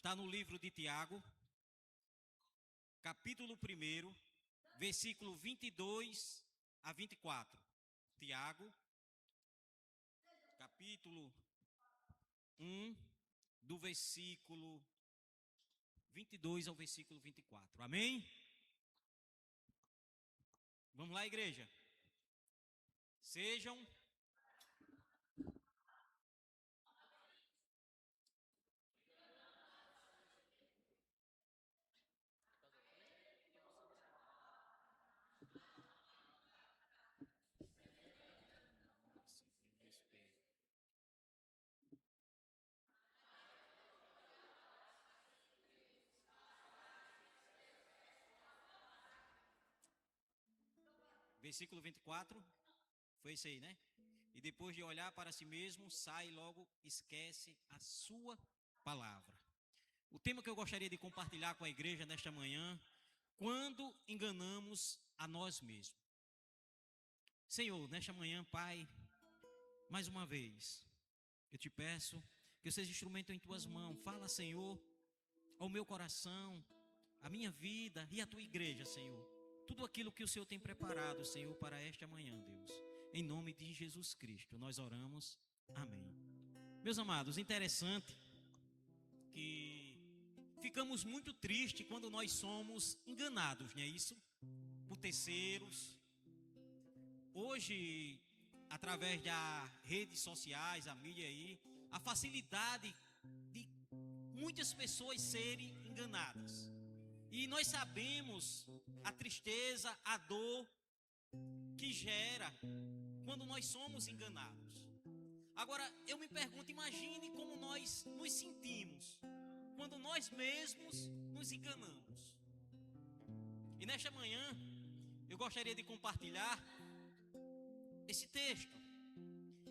está no livro de Tiago, capítulo 1, versículo 22 a 24. Tiago, capítulo 1, do versículo 22 ao versículo 24. Amém? Vamos lá, igreja. Sejam versículo 24, foi isso aí, né? E depois de olhar para si mesmo, sai e logo esquece a sua palavra. O tema que eu gostaria de compartilhar com a igreja nesta manhã: quando enganamos a nós mesmos. Senhor, nesta manhã, Pai, mais uma vez, eu te peço que eu seja instrumento em tuas mãos. Fala, Senhor, ao meu coração, a minha vida e a tua igreja, Senhor. Tudo aquilo que o Senhor tem preparado, Senhor, para esta manhã, Deus. Em nome de Jesus Cristo, nós oramos. Amém. Meus amados, interessante que ficamos muito tristes quando nós somos enganados, não é isso? Por terceiros. Hoje, através das redes sociais, a mídia aí, a facilidade de muitas pessoas serem enganadas. E nós sabemos a tristeza, a dor que gera quando nós somos enganados. Agora, eu me pergunto, imagine como nós nos sentimos quando nós mesmos nos enganamos. E nesta manhã, eu gostaria de compartilhar esse texto.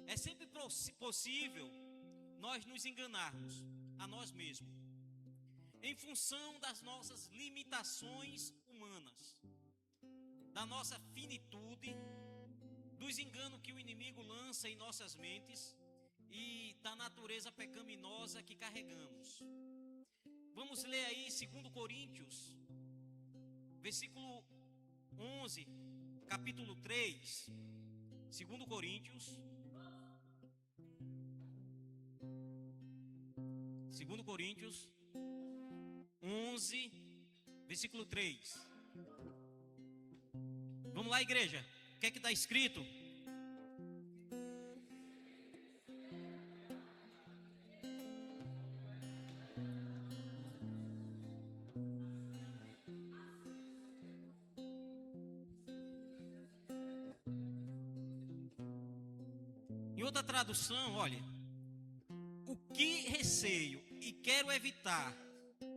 É sempre possível nós nos enganarmos a nós mesmos, em função das nossas limitações humanas, da nossa finitude, dos enganos que o inimigo lança em nossas mentes e da natureza pecaminosa que carregamos. Vamos ler aí 2 Coríntios, versículo 11, capítulo 3. 2 Coríntios, 11, versículo 3. Vamos lá, igreja. O que é que está escrito? Em outra tradução, olha: o que receio e quero evitar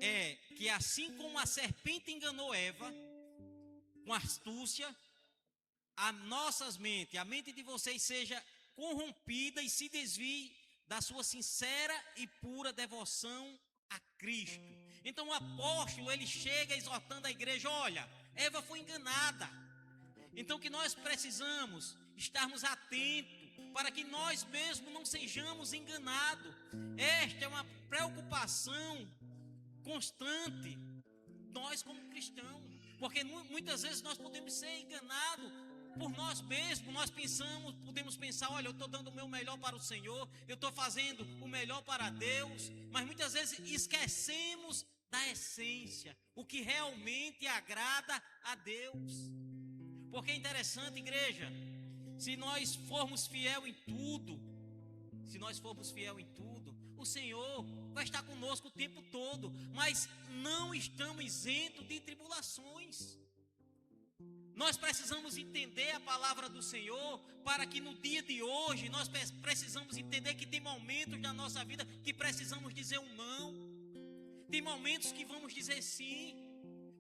é que, assim como a serpente enganou Eva com astúcia, a nossas mentes, a mente de vocês seja corrompida e se desvie da sua sincera e pura devoção a Cristo. Então o apóstolo, ele chega exortando a igreja: olha, Eva foi enganada. Então que nós precisamos estarmos atentos para que nós mesmos não sejamos enganados. Esta é uma preocupação constante, nós como cristãos, porque muitas vezes nós podemos ser enganados por nós mesmos. Nós podemos pensar: olha, eu estou dando o meu melhor para o Senhor, eu estou fazendo o melhor para Deus, mas muitas vezes esquecemos da essência, o que realmente agrada a Deus. Porque é interessante, igreja, se nós formos fiel em tudo, o Senhor vai estar conosco o tempo todo, mas não estamos isentos de tribulações. Nós precisamos entender a palavra do Senhor para que no dia de hoje nós precisamos entender que tem momentos na nossa vida que precisamos dizer um não, tem momentos que vamos dizer sim,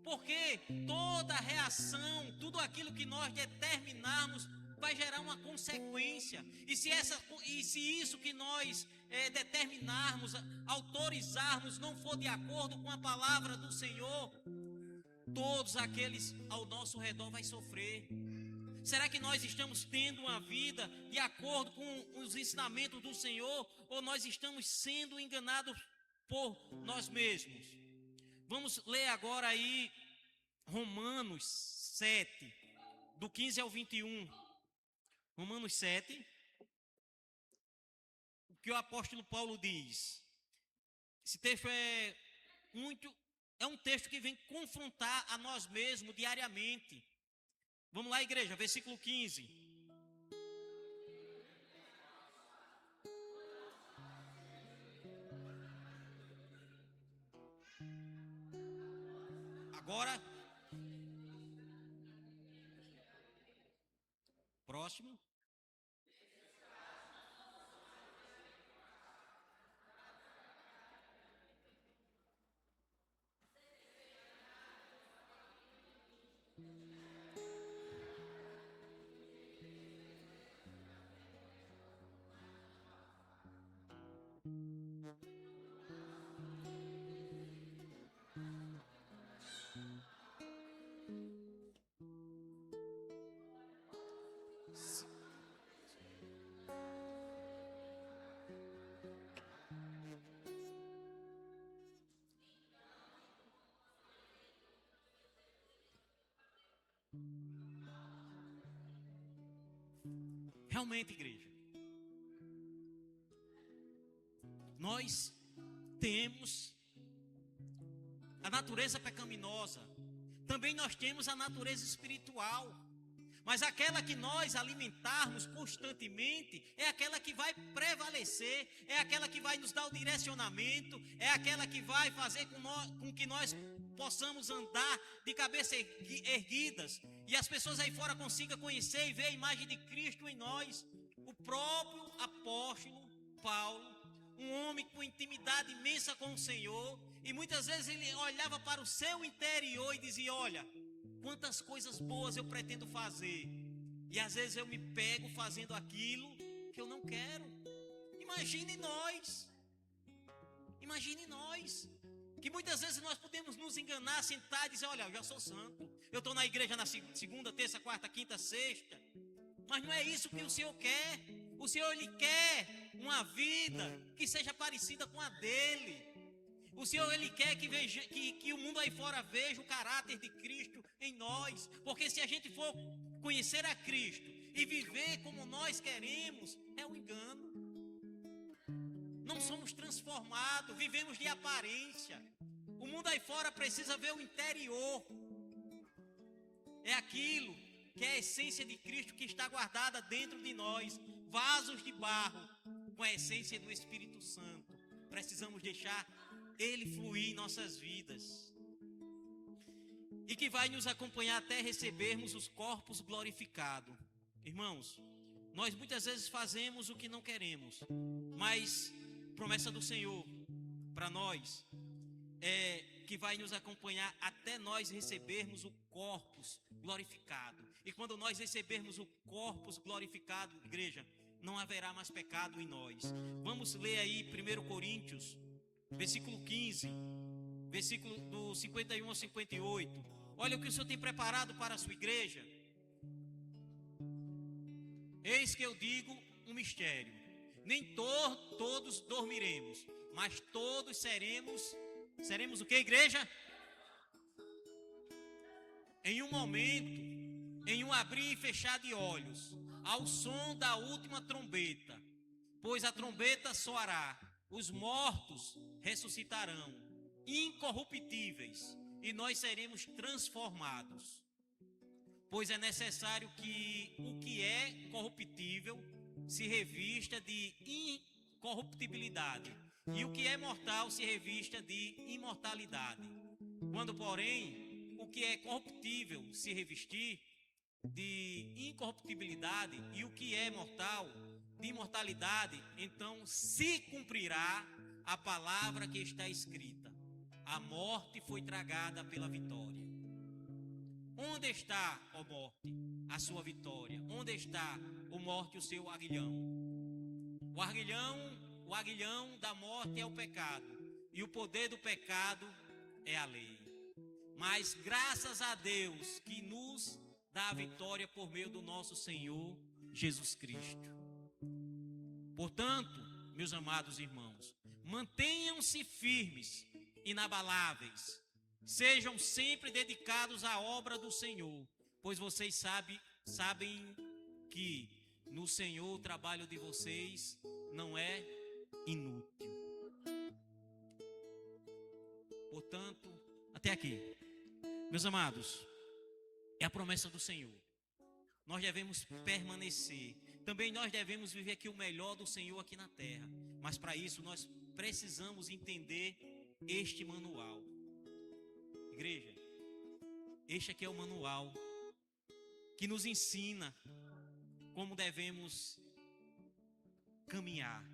porque toda reação, tudo aquilo que nós determinarmos vai gerar uma consequência. E se isso que nós determinarmos, autorizarmos, não for de acordo com a palavra do Senhor, todos aqueles ao nosso redor vai sofrer. Será que nós estamos tendo uma vida de acordo com os ensinamentos do Senhor, ou nós estamos sendo enganados por nós mesmos. Vamos ler agora aí Romanos 7, do 15 ao 21. Romanos 7, o que o apóstolo Paulo diz. Esse texto é um texto que vem confrontar a nós mesmos diariamente. Vamos lá, igreja, versículo 15. Agora, próximo. Realmente, igreja, nós temos a natureza pecaminosa, também nós temos a natureza espiritual, mas aquela que nós alimentarmos constantemente é aquela que vai prevalecer, é aquela que vai nos dar o direcionamento, é aquela que vai fazer com que nós possamos andar de cabeça erguidas e as pessoas aí fora consigam conhecer e ver a imagem de Cristo em nós. O próprio apóstolo Paulo, um homem com intimidade imensa com o Senhor, e muitas vezes ele olhava para o seu interior e dizia: olha, quantas coisas boas eu pretendo fazer, e às vezes eu me pego fazendo aquilo que eu não quero. Imagine nós, que muitas vezes nós podemos nos enganar, sentar e dizer: olha, eu já sou santo, eu estou na igreja na segunda, terça, quarta, quinta, sexta. Mas não é isso que o Senhor quer. O Senhor, Ele quer uma vida que seja parecida com a dele. O Senhor, Ele quer que o mundo aí fora veja o caráter de Cristo em nós. Porque se a gente for conhecer a Cristo e viver como nós queremos, é um engano. Não somos transformados, vivemos de aparência. O mundo aí fora precisa ver o interior. É aquilo que é a essência de Cristo que está guardada dentro de nós. Vasos de barro com a essência do Espírito Santo. Precisamos deixar Ele fluir em nossas vidas. E que vai nos acompanhar até recebermos os corpos glorificados. Irmãos, nós muitas vezes fazemos o que não queremos, mas promessa do Senhor para nós é que vai nos acompanhar até nós recebermos o corpus glorificado. E quando nós recebermos o corpus glorificado, igreja, não haverá mais pecado em nós. Vamos ler aí 1 Coríntios, versículo 15, versículo do 51 ao 58. Olha o que o Senhor tem preparado para a sua igreja. Eis que eu digo um mistério: nem todos dormiremos, mas todos seremos o que, igreja? Em um momento, em um abrir e fechar de olhos, ao som da última trombeta, pois a trombeta soará, os mortos ressuscitarão, incorruptíveis, e nós seremos transformados. Pois é necessário que o que é corruptível se revista de incorruptibilidade, e o que é mortal se revista de imortalidade. Quando, porém, o que é corruptível se revestir de incorruptibilidade e o que é mortal de imortalidade, então se cumprirá a palavra que está escrita: a morte foi tragada pela vitória. Onde está, ó morte, a sua vitória? Onde está, ó morte, o seu aguilhão? O aguilhão da morte é o pecado, e o poder do pecado é a lei. Mas graças a Deus que nos dá a vitória por meio do nosso Senhor Jesus Cristo. Portanto, meus amados irmãos, Mantenham-se firmes, inabaláveis. Sejam sempre dedicados à obra do Senhor, pois vocês sabem que no Senhor o trabalho de vocês não é inútil. Portanto, até aqui, meus amados, é a promessa do Senhor. Nós devemos permanecer. Também nós devemos viver aqui o melhor do Senhor aqui na terra. Mas para isso nós precisamos entender este manual. Igreja, este aqui é o manual que nos ensina como devemos caminhar,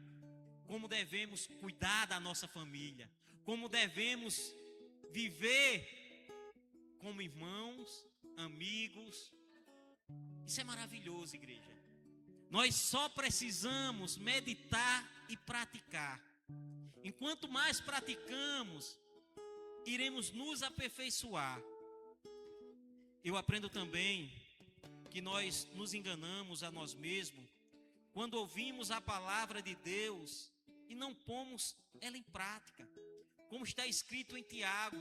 como devemos cuidar da nossa família, como devemos viver como irmãos, amigos. Isso é maravilhoso, igreja. Nós só precisamos meditar e praticar. Enquanto mais praticamos, iremos nos aperfeiçoar. Eu aprendo também que nós nos enganamos a nós mesmos quando ouvimos a palavra de Deus e não pomos ela em prática. Como está escrito em Tiago,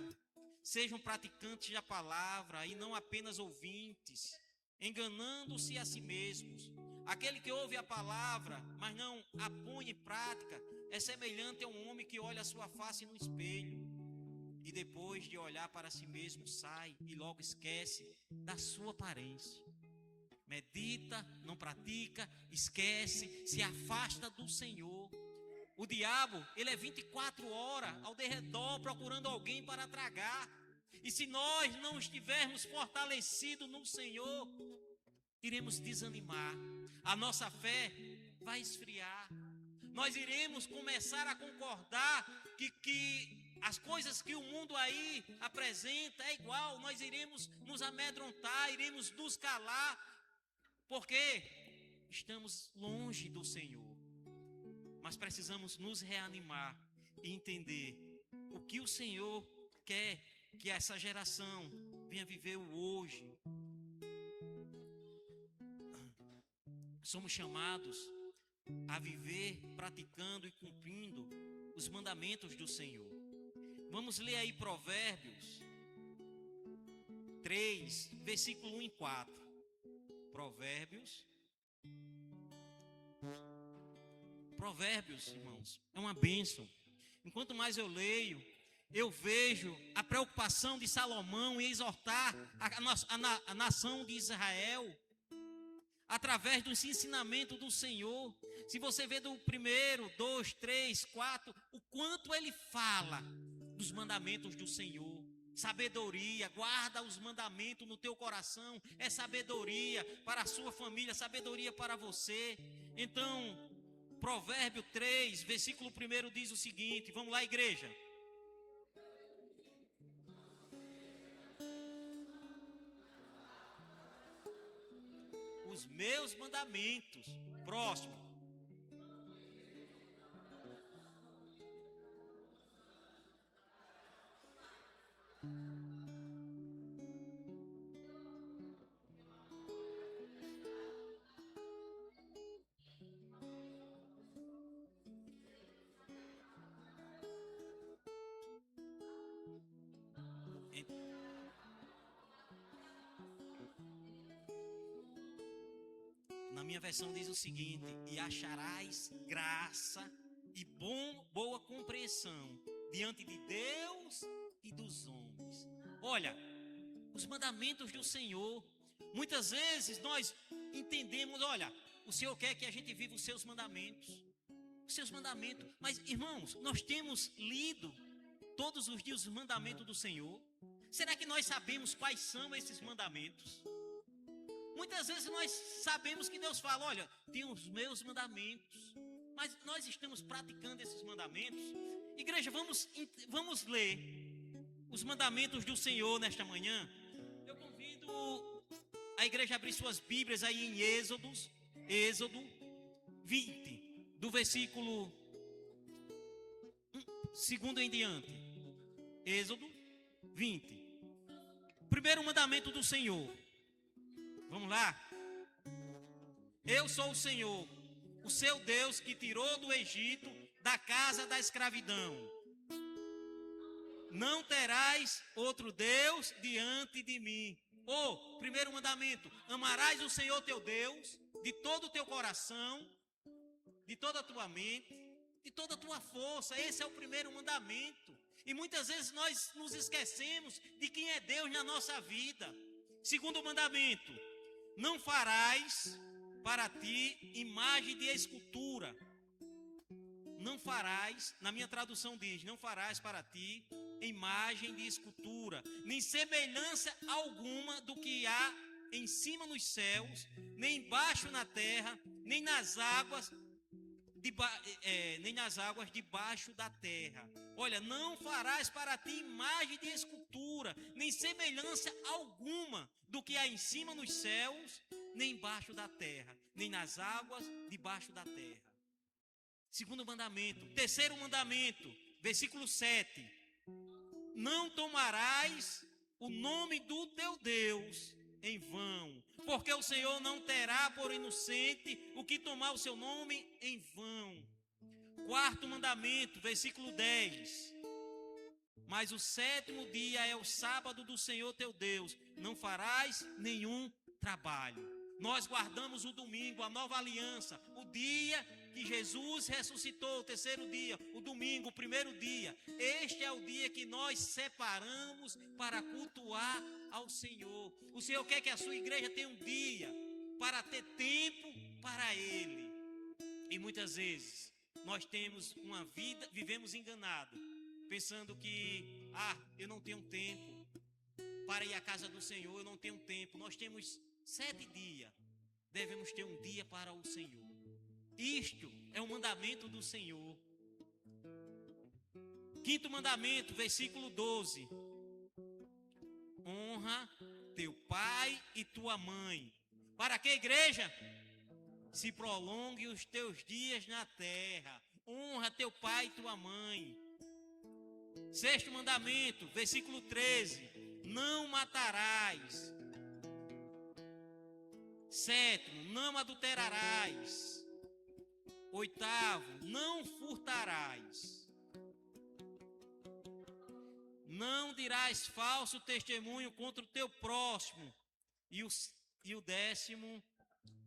sejam praticantes da palavra e não apenas ouvintes, enganando-se a si mesmos. Aquele que ouve a palavra, mas não a põe em prática, é semelhante a um homem que olha a sua face no espelho e depois de olhar para si mesmo sai e logo esquece da sua aparência. Medita, não pratica, esquece, se afasta do Senhor. O diabo, ele é 24 horas ao derredor procurando alguém para tragar. E se nós não estivermos fortalecidos no Senhor, iremos desanimar. A nossa fé vai esfriar. Nós iremos começar a concordar que as coisas que o mundo aí apresenta é igual. Nós iremos nos amedrontar, iremos nos calar, porque estamos longe do Senhor. Mas precisamos nos reanimar e entender o que o Senhor quer que essa geração venha viver o hoje. Somos chamados a viver praticando e cumprindo os mandamentos do Senhor. Vamos ler aí Provérbios 3, versículo 1 e 4. Provérbios, irmãos, é uma bênção. Enquanto mais eu leio, eu vejo a preocupação de Salomão em exortar a nação de Israel através do ensinamento do Senhor. Se você vê do 1, 2, 3, 4, o quanto ele fala dos mandamentos do Senhor. Sabedoria, guarda os mandamentos no teu coração. É sabedoria para a sua família, sabedoria para você. Então, Provérbio 3, versículo 1 diz o seguinte, vamos lá, igreja. Os meus mandamentos. Próximo. Na minha versão diz o seguinte: e acharás graça e boa compreensão diante de Deus e dos homens. Olha, os mandamentos do Senhor, muitas vezes nós entendemos, olha, o Senhor quer que a gente viva os seus mandamentos, mas irmãos, nós temos lido todos os dias os mandamentos do Senhor. Será que nós sabemos quais são esses mandamentos? Muitas vezes nós sabemos que Deus fala, olha, tem os meus mandamentos, mas nós estamos praticando esses mandamentos? Igreja, vamos ler os mandamentos do Senhor nesta manhã. Eu convido a igreja a abrir suas Bíblias aí em Êxodo 20, do versículo 2 em diante. Êxodo 20. Primeiro mandamento do Senhor. Vamos lá. Eu sou o Senhor, o seu Deus, que tirou do Egito, da casa da escravidão. Não terás outro Deus diante de mim. Primeiro mandamento: amarás o Senhor teu Deus de todo o teu coração, de toda a tua mente, de toda a tua força. Esse é o primeiro mandamento. E muitas vezes nós nos esquecemos de quem é Deus na nossa vida. Segundo mandamento: não farás para ti imagem de escultura. Não farás, na minha tradução diz, não farás para ti imagem de escultura, nem semelhança alguma do que há em cima nos céus, nem embaixo na terra, nem nas águas debaixo da terra. Olha, não farás para ti imagem de escultura, nem semelhança alguma do que há em cima nos céus, nem embaixo da terra, nem nas águas debaixo da terra. Segundo mandamento. Terceiro mandamento, versículo 7. Não tomarás o nome do teu Deus em vão, porque o Senhor não terá por inocente o que tomar o seu nome em vão. Quarto mandamento, versículo 10. Mas o sétimo dia é o sábado do Senhor teu Deus, não farás nenhum trabalho. Nós guardamos o domingo, a nova aliança, o dia que Jesus ressuscitou, o terceiro dia, o domingo, o primeiro dia. Este é o dia que nós separamos para cultuar ao Senhor. O Senhor quer que a sua igreja tenha um dia para ter tempo para Ele. E muitas vezes nós temos uma vida, vivemos enganados, pensando que, eu não tenho tempo para ir à casa do Senhor, eu não tenho tempo. Nós temos 7 dias, devemos ter um dia para o Senhor. Isto é um mandamento do Senhor. Quinto mandamento, versículo 12. Honra teu pai e tua mãe. Para que, igreja? Se prolongue os teus dias na terra. Honra teu pai e tua mãe. Sexto mandamento, versículo 13. Não matarás. Sétimo, não adulterarás. Oitavo, não furtarás. Não dirás falso testemunho contra o teu próximo. E o décimo,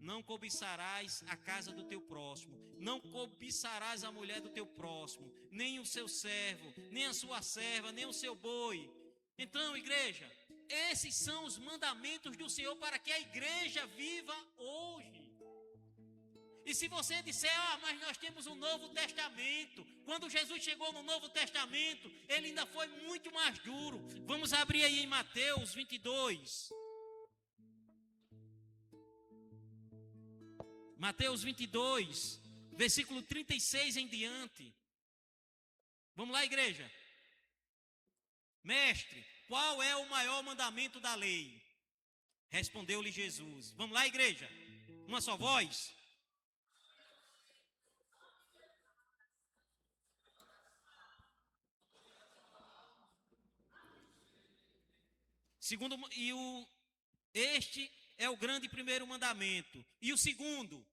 não cobiçarás a casa do teu próximo. Não cobiçarás a mulher do teu próximo, nem o seu servo, nem a sua serva, nem o seu boi. Então, igreja, esses são os mandamentos do Senhor para que a igreja viva hoje. E se você disser, mas nós temos um Novo Testamento. Quando Jesus chegou no Novo Testamento, ele ainda foi muito mais duro. Vamos abrir aí em Mateus 22. Mateus 22, versículo 36 em diante. Vamos lá, igreja. Mestre, qual é o maior mandamento da lei? Respondeu-lhe Jesus. Vamos lá, igreja. Uma só voz. Este é o grande primeiro mandamento. E o segundo?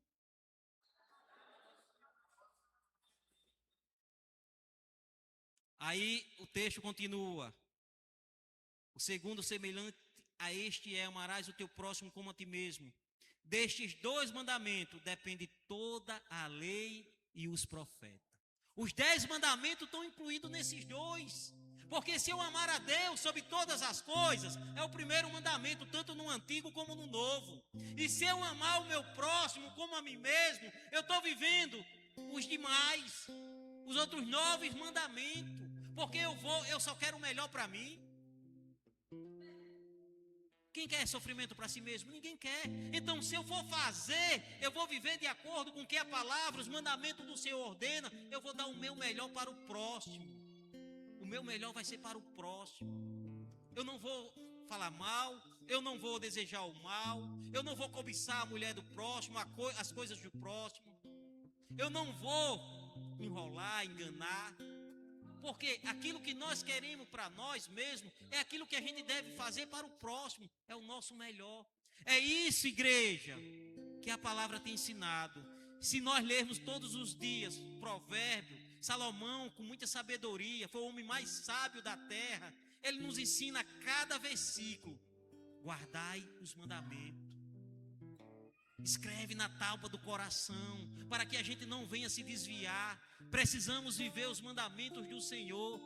Aí o texto continua. O segundo, semelhante a este, é: amarás o teu próximo como a ti mesmo. Destes 2 mandamentos depende toda a lei e os profetas. Os 10 mandamentos estão incluídos nesses 2. Porque se eu amar a Deus sobre todas as coisas, é o primeiro mandamento, tanto no Antigo como no Novo. E se eu amar o meu próximo como a mim mesmo, eu estou vivendo os demais, os outros 9 mandamentos. Porque eu só quero o melhor para mim. Quem quer sofrimento para si mesmo? Ninguém quer. Então, se eu for fazer, eu vou viver de acordo com o que a palavra, os mandamentos do Senhor ordena. Eu vou dar o meu melhor para o próximo. O meu melhor vai ser para o próximo. Eu não vou falar mal, eu não vou desejar o mal, eu não vou cobiçar a mulher do próximo, as coisas do próximo. Eu não vou enrolar, enganar. Porque aquilo que nós queremos para nós mesmos é aquilo que a gente deve fazer para o próximo. É o nosso melhor. É isso, igreja, que a palavra tem ensinado. Se nós lermos todos os dias Provérbios, Salomão, com muita sabedoria, foi o homem mais sábio da terra. Ele nos ensina a cada versículo: guardai os mandamentos. Escreve na tábua do coração, para que a gente não venha se desviar. Precisamos viver os mandamentos do Senhor.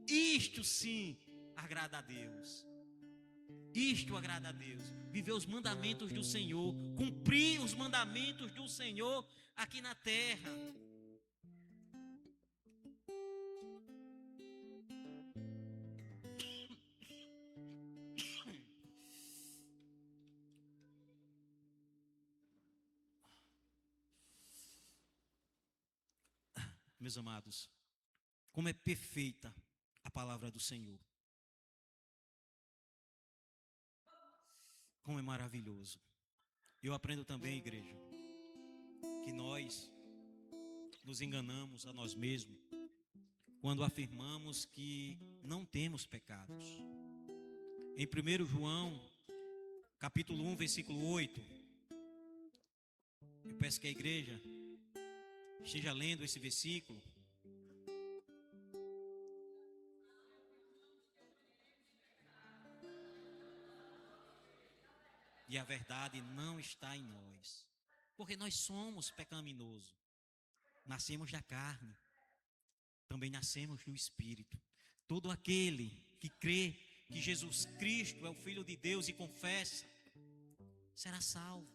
Isto sim agrada a Deus. Isto agrada a Deus. Viver os mandamentos do Senhor, cumprir os mandamentos do Senhor aqui na terra. Meus amados, como é perfeita a palavra do Senhor. Como é maravilhoso. Eu aprendo também, igreja, que nós nos enganamos a nós mesmos quando afirmamos que não temos pecados. Em 1 João, capítulo 1, versículo 8, eu peço que a igreja esteja lendo esse versículo. E a verdade não está em nós, porque nós somos pecaminosos. Nascemos da carne, também nascemos do Espírito. Todo aquele que crê que Jesus Cristo é o Filho de Deus e confessa, será salvo.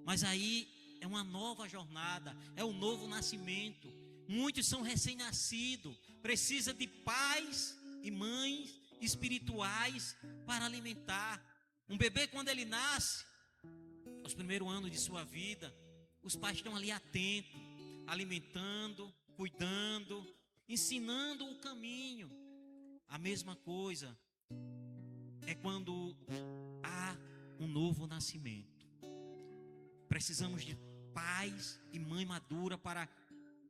Mas aí é uma nova jornada, é um novo nascimento. Muitos são recém-nascidos, precisa de pais e mães espirituais para alimentar. Um bebê, quando ele nasce, nos primeiros anos de sua vida, os pais estão ali atentos, alimentando, cuidando, ensinando o caminho. A mesma coisa é quando há um novo nascimento. Precisamos de pais e mãe madura para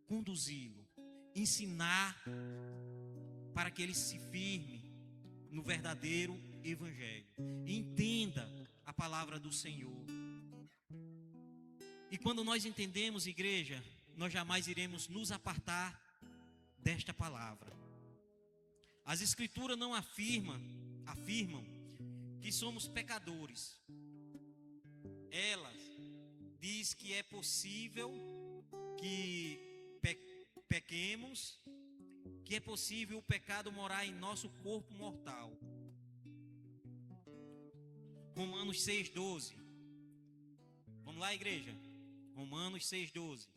conduzi-lo, ensinar para que ele se firme no verdadeiro evangelho. Entenda a palavra do Senhor. E quando nós entendemos, igreja, nós jamais iremos nos apartar desta palavra. As escrituras não afirmam que somos pecadores. Elas diz que é possível que pequemos, que é possível o pecado morar em nosso corpo mortal. Romanos 6,12. Vamos lá, igreja. Romanos 6,12.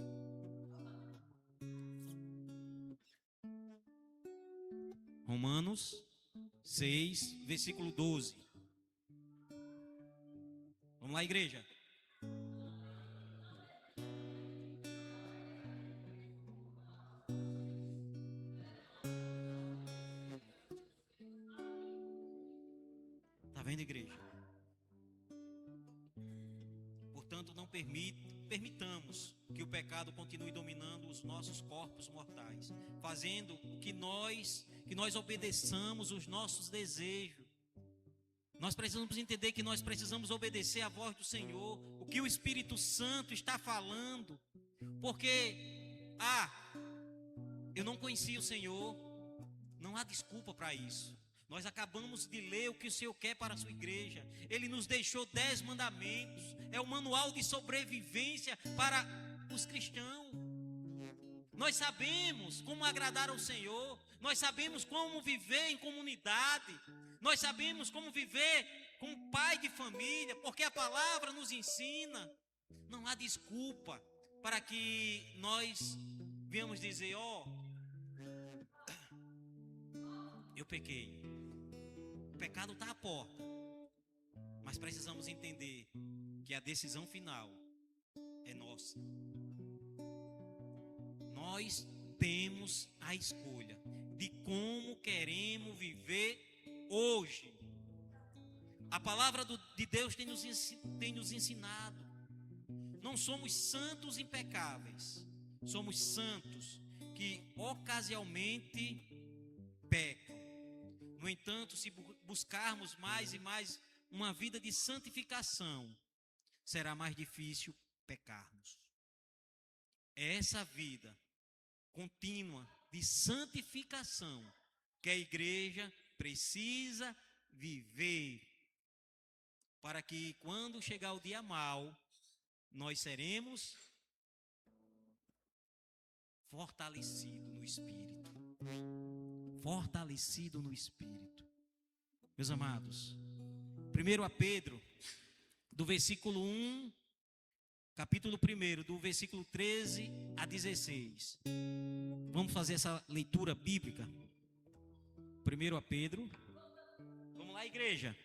Romanos 6, versículo 12. Vamos lá, igreja. Está vendo, igreja? Portanto, não permitamos que o pecado continue dominando os nossos corpos mortais, fazendo que nós obedeçamos os nossos desejos. Nós precisamos entender que nós precisamos obedecer à voz do Senhor, o que o Espírito Santo está falando, porque eu não conhecia o Senhor, não há desculpa para isso. Nós acabamos de ler o que o Senhor quer para a sua igreja. Ele nos deixou 10 mandamentos. É o manual de sobrevivência para os cristãos. Nós sabemos como agradar ao Senhor. Nós sabemos como viver em comunidade. Nós sabemos como viver como pai de família, porque a palavra nos ensina. Não há desculpa para que nós venhamos dizer: eu pequei. O pecado está à porta, mas precisamos entender que a decisão final é nossa. Nós temos a escolha de como queremos viver hoje. A palavra de Deus tem nos ensinado. Não somos santos impecáveis, somos santos que ocasionalmente pecam. No entanto, se buscarmos mais e mais uma vida de santificação, será mais difícil pecarmos. É essa vida contínua de santificação que a igreja precisa viver, para que quando chegar o dia mau, nós seremos fortalecidos no Espírito. Fortalecido no Espírito. Meus amados, 1 Pedro, do versículo 1, capítulo 1, do versículo 13 a 16. Vamos fazer essa leitura bíblica. 1 Pedro. Vamos lá, igreja.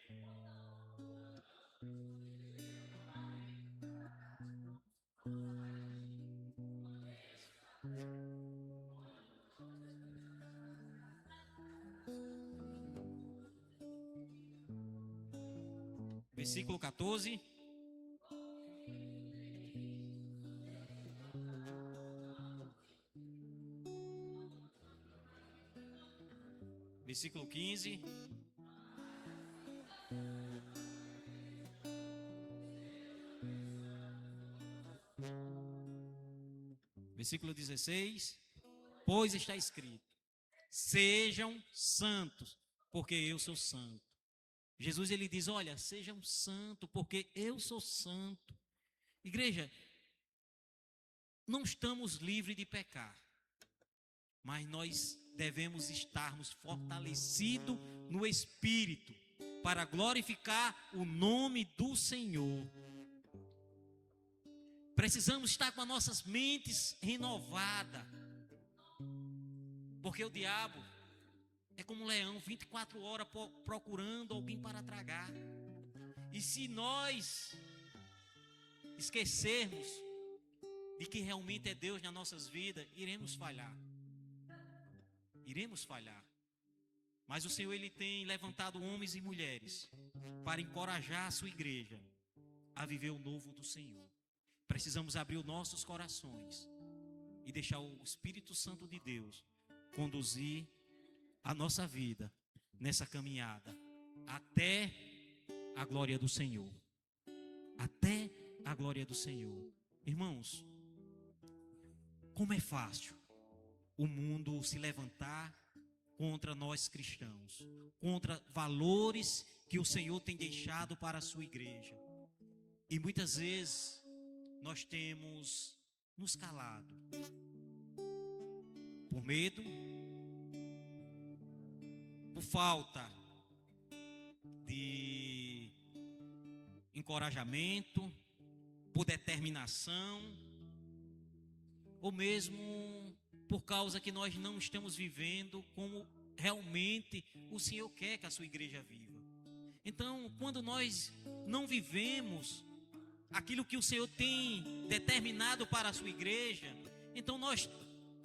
Versículo 14. Versículo 15. Versículo 16. Pois está escrito: sejam santos, porque eu sou santo. Jesus, ele diz: olha, sejam santos, porque eu sou santo. Igreja, não estamos livres de pecar, mas nós devemos estarmos fortalecidos no Espírito, para glorificar o nome do Senhor. Precisamos estar com as nossas mentes renovadas, porque o diabo é como um leão, 24 horas procurando alguém para tragar. E se nós esquecermos de que realmente é Deus nas nossas vidas, iremos falhar. Iremos falhar. Mas o Senhor, ele tem levantado homens e mulheres para encorajar a sua igreja a viver o novo do Senhor. Precisamos abrir os nossos corações e deixar o Espírito Santo de Deus conduzir a nossa vida nessa caminhada até a glória do Senhor. Até a glória do Senhor. Irmãos, como é fácil o mundo se levantar contra nós cristãos, contra valores que o Senhor tem deixado para a sua igreja. E muitas vezes nós temos nos calado por medo, por falta de encorajamento, por determinação, ou mesmo por causa que nós não estamos vivendo como realmente o Senhor quer que a sua igreja viva. Então, quando nós não vivemos aquilo que o Senhor tem determinado para a sua igreja, então nós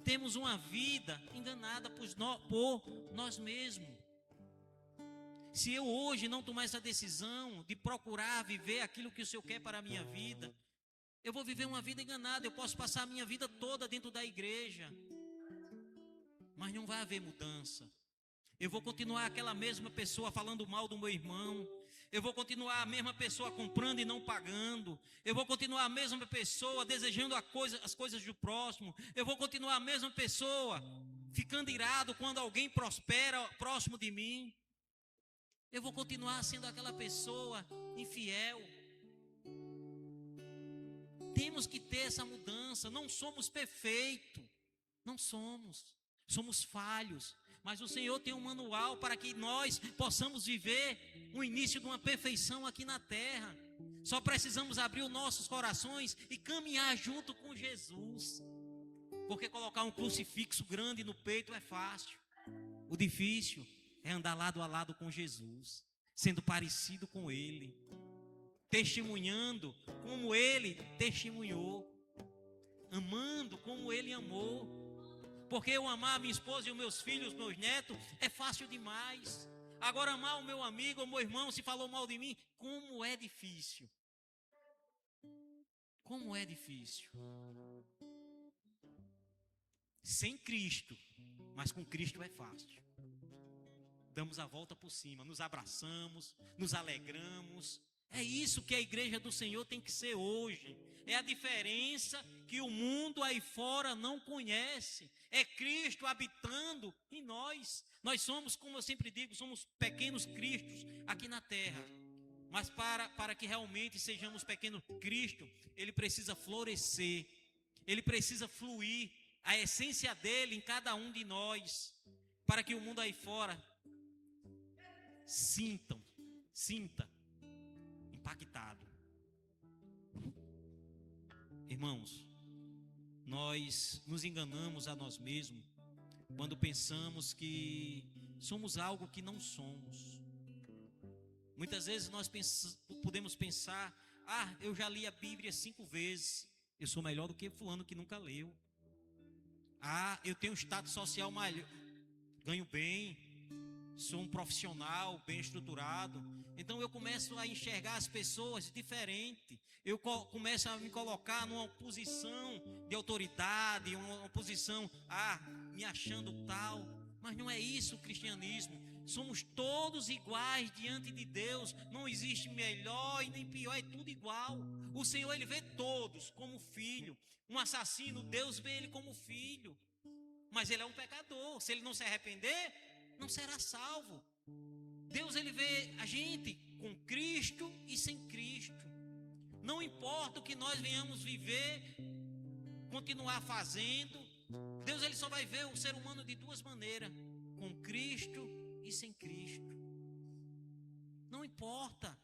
temos uma vida enganada por nós mesmos. Se eu hoje não tomar essa decisão de procurar viver aquilo que o Senhor quer para a minha vida, eu vou viver uma vida enganada. Eu posso passar a minha vida toda dentro da igreja, mas não vai haver mudança. Eu vou continuar aquela mesma pessoa falando mal do meu irmão. Eu vou continuar a mesma pessoa comprando e não pagando. Eu vou continuar a mesma pessoa desejando as coisas do próximo. Eu vou continuar a mesma pessoa ficando irado quando alguém prospera próximo de mim. Eu vou continuar sendo aquela pessoa infiel. Temos que ter essa mudança. Não somos perfeitos. Não somos. Somos falhos. Mas o Senhor tem um manual para que nós possamos viver o início de uma perfeição aqui na terra. Só precisamos abrir os nossos corações e caminhar junto com Jesus. Porque colocar um crucifixo grande no peito é fácil. O difícil é andar lado a lado com Jesus, sendo parecido com Ele, testemunhando como Ele testemunhou, amando como Ele amou. Porque eu amar a minha esposa e os meus filhos, meus netos, é fácil demais. Agora amar o meu amigo ou meu irmão, se falou mal de mim, como é difícil. Como é difícil. Sem Cristo, mas com Cristo é fácil. Damos a volta por cima, nos abraçamos, nos alegramos, É isso que a igreja do Senhor tem que ser hoje. É a diferença que o mundo aí fora não conhece. É Cristo habitando em nós. Nós somos, como eu sempre digo, somos pequenos Cristos aqui na terra. Mas para que realmente sejamos pequenos Cristo, Ele precisa florescer. Ele precisa fluir a essência dele em cada um de nós. Para que o mundo aí fora sinta impactado. Irmãos, nós nos enganamos a nós mesmos quando pensamos que somos algo que não somos. Muitas vezes nós podemos pensar: eu já li a Bíblia 5 vezes, eu sou melhor do que fulano que nunca leu. Eu tenho um status social maior, ganho bem, sou um profissional bem estruturado. Então eu começo a enxergar as pessoas diferente. Eu começo a me colocar numa posição de autoridade, uma posição, me achando tal. Mas não é isso o cristianismo. Somos todos iguais diante de Deus. Não existe melhor e nem pior, é tudo igual. O Senhor, Ele vê todos como filho. Um assassino, Deus vê ele como filho. Mas ele é um pecador. Se ele não se arrepender, não será salvo. Deus, Ele vê a gente com Cristo e sem Cristo. Não importa o que nós venhamos viver, continuar fazendo, Deus, Ele só vai ver o ser humano de duas maneiras: com Cristo e sem Cristo. Não importa.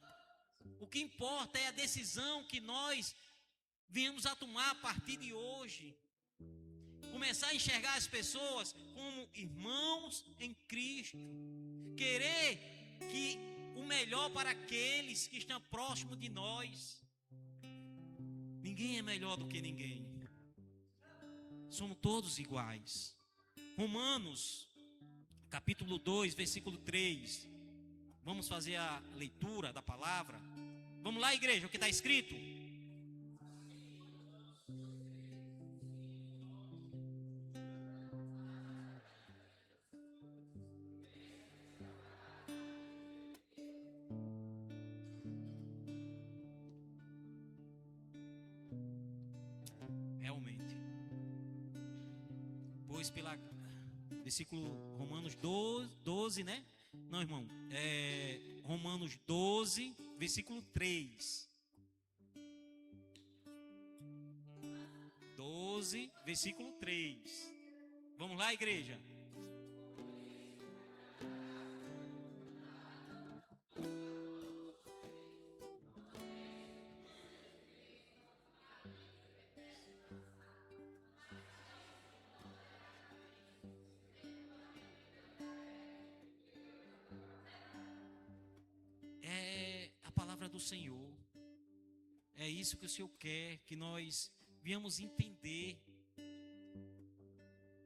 O que importa é a decisão que nós venhamos a tomar a partir de hoje. Começar a enxergar as pessoas como irmãos em Cristo. Querer que o melhor para aqueles que estão próximos de nós. Ninguém é melhor do que ninguém. Somos todos iguais. Romanos, capítulo 2, versículo 3. Vamos fazer a leitura da palavra. Vamos lá, igreja, o que está escrito? Realmente. Pois pela... Versículo Romanos 12, né? Não, irmão. Romanos 12, versículo 3. 12, versículo 3. Vamos lá, igreja. É a palavra do Senhor. É isso que o Senhor quer, que nós venhamos entender.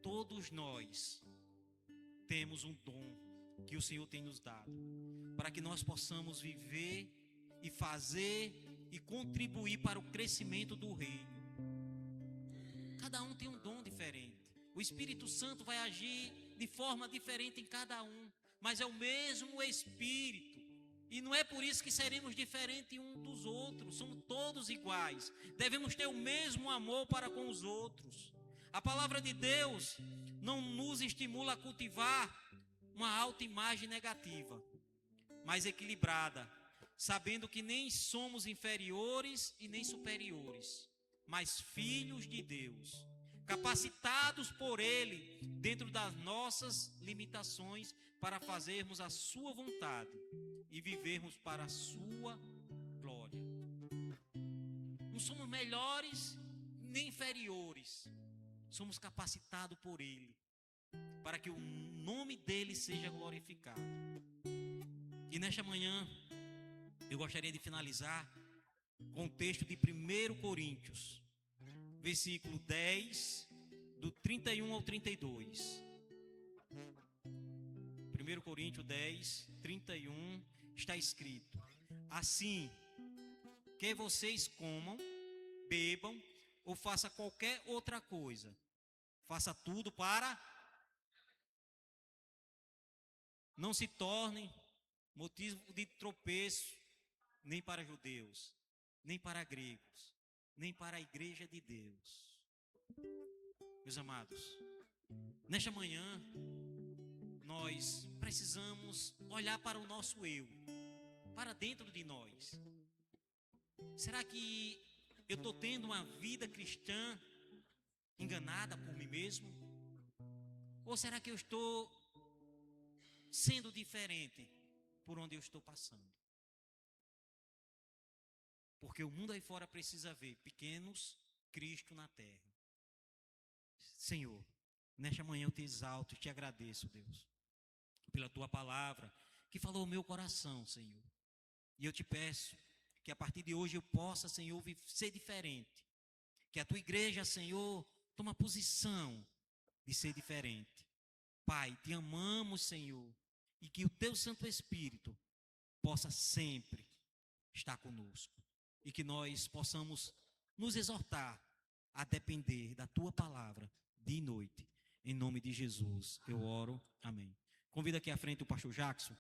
Todos nós temos um dom que o Senhor tem nos dado, para que nós possamos viver e fazer e contribuir para o crescimento do reino. Cada um tem um dom diferente. O Espírito Santo vai agir de forma diferente em cada um, mas é o mesmo Espírito. E não é por isso que seremos diferentes uns dos outros. Somos todos iguais. Devemos ter o mesmo amor para com os outros. A palavra de Deus não nos estimula a cultivar uma autoimagem negativa, mas equilibrada, sabendo que nem somos inferiores e nem superiores, mas filhos de Deus, capacitados por Ele dentro das nossas limitações para fazermos a sua vontade e vivermos para a sua glória. Não somos melhores nem inferiores, somos capacitados por Ele para que o nome dEle seja glorificado. E nesta manhã eu gostaria de finalizar com o texto de 1 Coríntios, versículo 10, do 31 ao 32. 1 Coríntios 10, 31, está escrito: assim, quer vocês comam, bebam ou façam qualquer outra coisa, faça tudo para não se tornem motivo de tropeço nem para judeus, nem para gregos, nem para a igreja de Deus. Meus amados, nesta manhã, nós precisamos olhar para o nosso eu, para dentro de nós. Será que eu estou tendo uma vida cristã enganada por mim mesmo? Ou será que eu estou sendo diferente por onde eu estou passando? Porque o mundo aí fora precisa ver pequenos Cristo na terra. Senhor, nesta manhã eu te exalto e te agradeço, Deus, pela tua palavra que falou ao meu coração, Senhor. E eu te peço que a partir de hoje eu possa, Senhor, ser diferente. Que a tua igreja, Senhor, toma posição de ser diferente. Pai, te amamos, Senhor, e que o teu Santo Espírito possa sempre estar conosco. E que nós possamos nos exortar a depender da tua palavra de noite. Em nome de Jesus, eu oro. Amém. Convido aqui à frente o pastor Jackson.